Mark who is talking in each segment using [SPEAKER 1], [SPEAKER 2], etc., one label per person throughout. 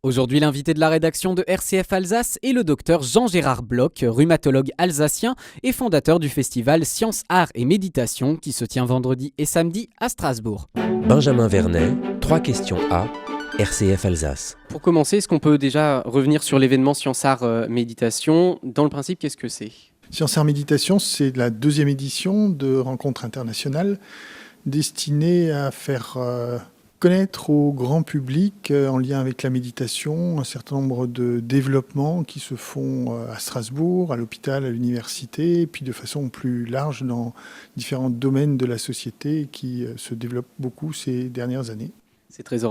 [SPEAKER 1] Aujourd'hui, l'invité de la rédaction de RCF Alsace est le docteur Jean-Gérard Bloch, rhumatologue alsacien et fondateur du festival Sciences, Arts et Méditation qui se tient vendredi et samedi à Strasbourg.
[SPEAKER 2] Benjamin Vernet, 3 questions A, RCF Alsace.
[SPEAKER 3] Pour commencer, est-ce qu'on peut déjà revenir sur l'événement Sciences, Arts, Méditation ? Dans le principe, qu'est-ce que c'est ?
[SPEAKER 4] Sciences, Arts, Méditation, c'est la 2e édition de rencontres internationales destinée à faire connaître au grand public, en lien avec la méditation, un certain nombre de développements qui se font à Strasbourg, à l'hôpital, à l'université, et puis de façon plus large dans différents domaines de la société qui se développent beaucoup ces dernières années.
[SPEAKER 3] C'est très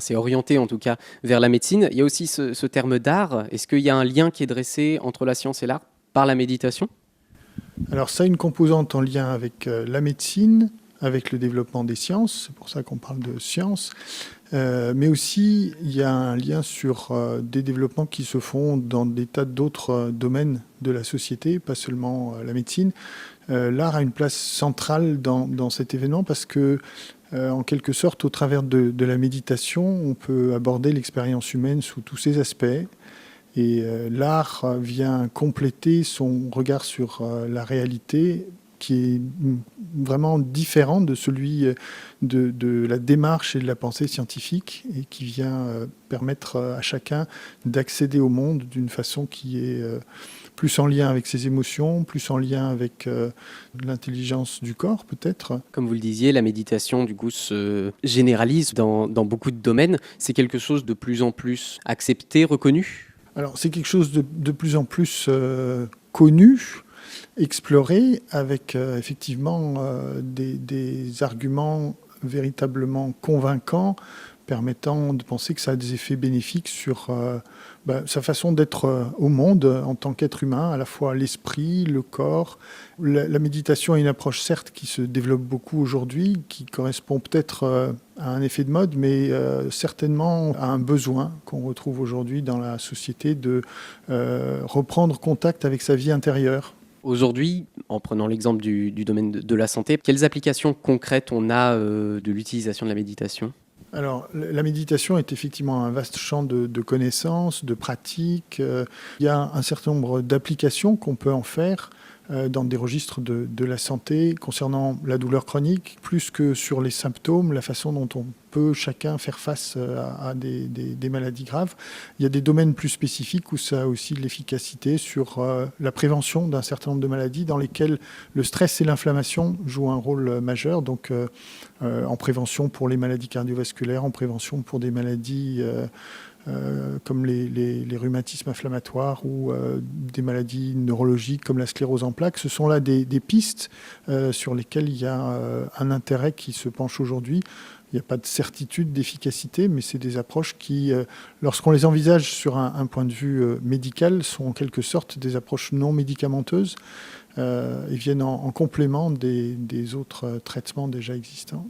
[SPEAKER 3] c'est orienté en tout cas vers la médecine. Il y a aussi ce terme d'art. Est-ce qu'il y a un lien qui est dressé entre la science et l'art par la méditation ?
[SPEAKER 4] Alors ça a une composante en lien avec la médecine, avec le développement des sciences, c'est pour ça qu'on parle de sciences, mais aussi il y a un lien sur des développements qui se font dans des tas d'autres domaines de la société, pas seulement la médecine. L'art a une place centrale dans cet événement parce que, en quelque sorte, au travers de la méditation, on peut aborder l'expérience humaine sous tous ses aspects. Et l'art vient compléter son regard sur la réalité qui est vraiment différent de celui de la démarche et de la pensée scientifique et qui vient permettre à chacun d'accéder au monde d'une façon qui est plus en lien avec ses émotions, plus en lien avec l'intelligence du corps peut-être.
[SPEAKER 3] Comme vous le disiez, la méditation du coup se généralise dans beaucoup de domaines. C'est quelque chose de plus en plus accepté, reconnu ?
[SPEAKER 4] Alors c'est quelque chose de plus en plus connu, exploré avec effectivement des arguments véritablement convaincants permettant de penser que ça a des effets bénéfiques sur sa façon d'être au monde en tant qu'être humain, à la fois l'esprit, le corps. La méditation est une approche certes qui se développe beaucoup aujourd'hui, qui correspond peut-être à un effet de mode, mais certainement à un besoin qu'on retrouve aujourd'hui dans la société de reprendre contact avec sa vie intérieure.
[SPEAKER 3] Aujourd'hui, en prenant l'exemple du domaine de la santé, quelles applications concrètes on a de l'utilisation de la méditation ?
[SPEAKER 4] Alors, la méditation est effectivement un vaste champ de connaissances, de pratiques. Il y a un certain nombre d'applications qu'on peut en faire dans des registres de la santé concernant la douleur chronique, plus que sur les symptômes, la façon dont on peut chacun faire face à des maladies graves. Il y a des domaines plus spécifiques où ça a aussi de l'efficacité sur la prévention d'un certain nombre de maladies dans lesquelles le stress et l'inflammation jouent un rôle majeur. Donc, en prévention pour les maladies cardiovasculaires, en prévention pour des maladies comme les rhumatismes inflammatoires ou des maladies neurologiques comme la sclérose en plaques. Ce sont là des pistes sur lesquelles il y a un intérêt qui se penche aujourd'hui. Il n'y a pas de certitude d'efficacité, mais c'est des approches qui, lorsqu'on les envisage sur un point de vue médical, sont en quelque sorte des approches non médicamenteuses et viennent en complément des autres traitements déjà existants.